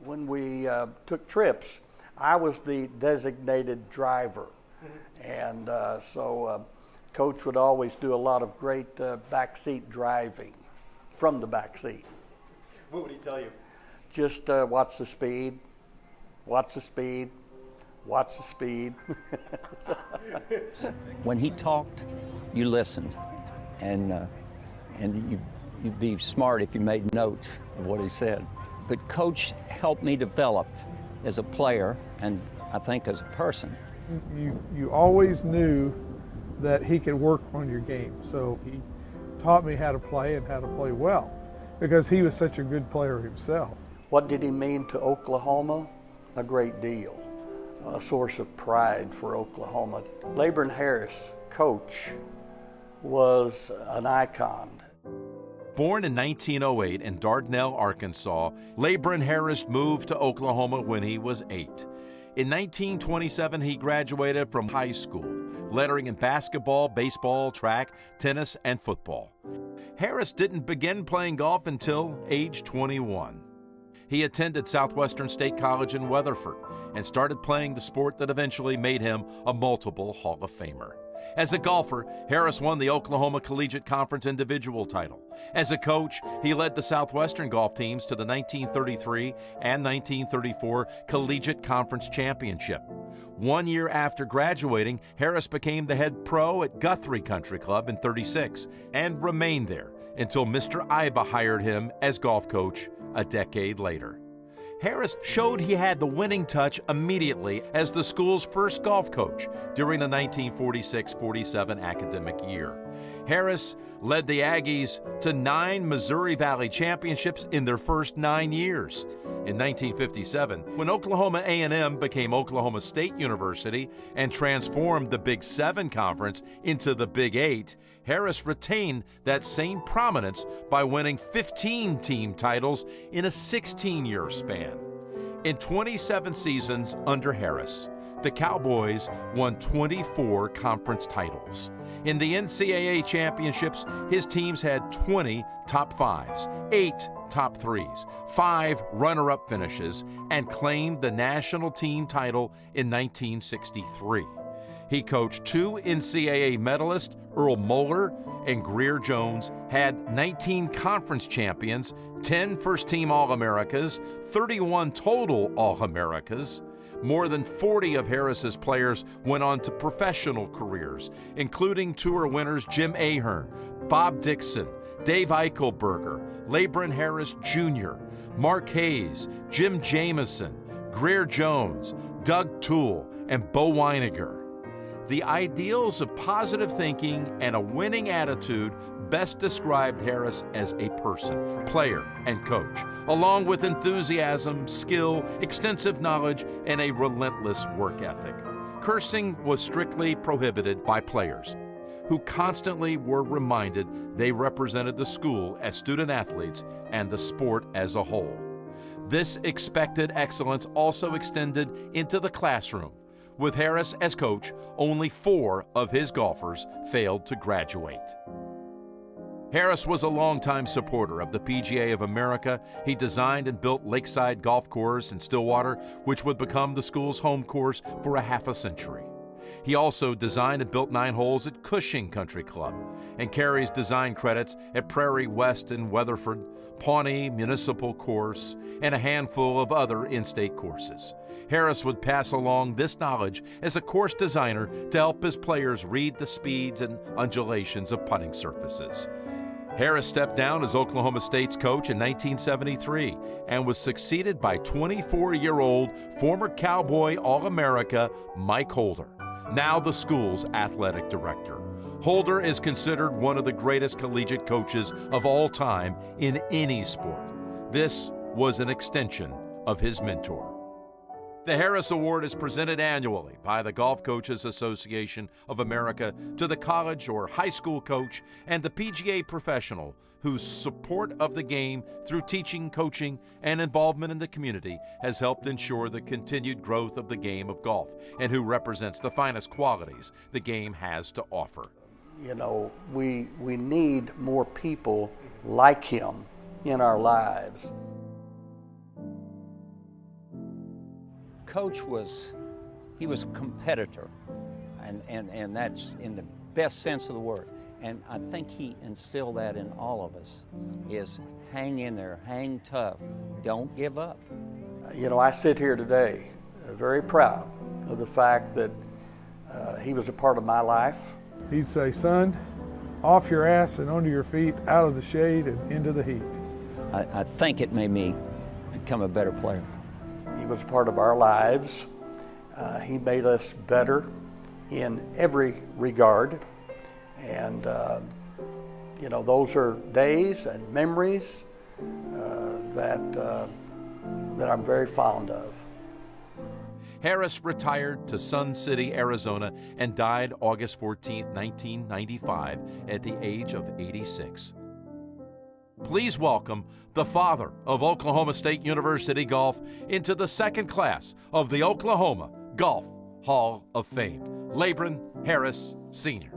When we took trips, I was the designated driver, and so Coach would always do a lot of great backseat driving from the backseat. What would he tell you? Just watch the speed, watch the speed, watch the speed. When he talked, you listened, and you'd be smart if you made notes of what he said. But Coach helped me develop as a player and I think as a person. You always knew that he could work on your game. So he taught me how to play and how to play well because he was such a good player himself. What did he mean to Oklahoma? A great deal. A source of pride for Oklahoma. Labron Harris, coach, was an icon. Born in 1908 in Dardanelle, Arkansas, Labron Harris moved to Oklahoma when he was 8. In 1927, he graduated from high school, lettering in basketball, baseball, track, tennis, and football. Harris didn't begin playing golf until age 21. He attended Southwestern State College in Weatherford and started playing the sport that eventually made him a multiple Hall of Famer. As a golfer, Harris won the Oklahoma Collegiate Conference individual title. As a coach, he led the Southwestern golf teams to the 1933 and 1934 Collegiate Conference Championship. 1 year after graduating, Harris became the head pro at Guthrie Country Club in '36 and remained there until Mr. Iba hired him as golf coach a decade later. Harris showed he had the winning touch immediately as the school's first golf coach during the 1946-47 academic year. Harris led the Aggies to 9 Missouri Valley championships in their first 9 years. In 1957, when Oklahoma A&M became Oklahoma State University and transformed the Big 7 Conference into the Big 8, Harris retained that same prominence by winning 15 team titles in a 16-year span. In 27 seasons under Harris, the Cowboys won 24 conference titles. In the NCAA championships, his teams had 20 top 5s, 8 top 3s, 5 runner-up finishes, and claimed the national team title in 1963. He coached 2 NCAA medalists, Earl Moeller and Greer Jones, had 19 conference champions, 10 first-team All-Americas, 31 total All-Americas. More than 40 of Harris's players went on to professional careers, including tour winners Jim Ahern, Bob Dixon, Dave Eichelberger, Labron Harris Jr., Mark Hayes, Jim Jamison, Greer Jones, Doug Toole, and Bo Weiniger. The ideals of positive thinking and a winning attitude best described Harris as a person, player, and coach, along with enthusiasm, skill, extensive knowledge, and a relentless work ethic. Cursing was strictly prohibited by players, who constantly were reminded they represented the school as student athletes and the sport as a whole. This expected excellence also extended into the classroom. With Harris as coach, only 4 of his golfers failed to graduate. Harris was a longtime supporter of the PGA of America. He designed and built Lakeside Golf Course in Stillwater, which would become the school's home course for a half a century. He also designed and built 9 holes at Cushing Country Club and carries design credits at Prairie West and Weatherford, Pawnee Municipal Course, and a handful of other in-state courses. Harris would pass along this knowledge as a course designer to help his players read the speeds and undulations of putting surfaces. Harris stepped down as Oklahoma State's coach in 1973 and was succeeded by 24-year-old former Cowboy All-America Mike Holder, now the school's athletic director. Holder is considered one of the greatest collegiate coaches of all time in any sport. This was an extension of his mentor. The Harris Award is presented annually by the Golf Coaches Association of America to the college or high school coach and the PGA professional whose support of the game through teaching, coaching, and involvement in the community has helped ensure the continued growth of the game of golf and who represents the finest qualities the game has to offer. You know, we need more people like him in our lives. Coach was, he was a competitor, and that's in the best sense of the word. And I think he instilled that in all of us, is hang in there, hang tough, don't give up. You know, I sit here today very proud of the fact that he was a part of my life. He'd say, son, off your ass and onto your feet, out of the shade and into the heat. I think it made me become a better player. He was a part of our lives. He made us better in every regard. And, you know, those are days and memories that I'm very fond of. Harris retired to Sun City, Arizona, and died August 14, 1995, at the age of 86. Please welcome the father of Oklahoma State University golf into the second class of the Oklahoma Golf Hall of Fame, Labron Harris, Sr.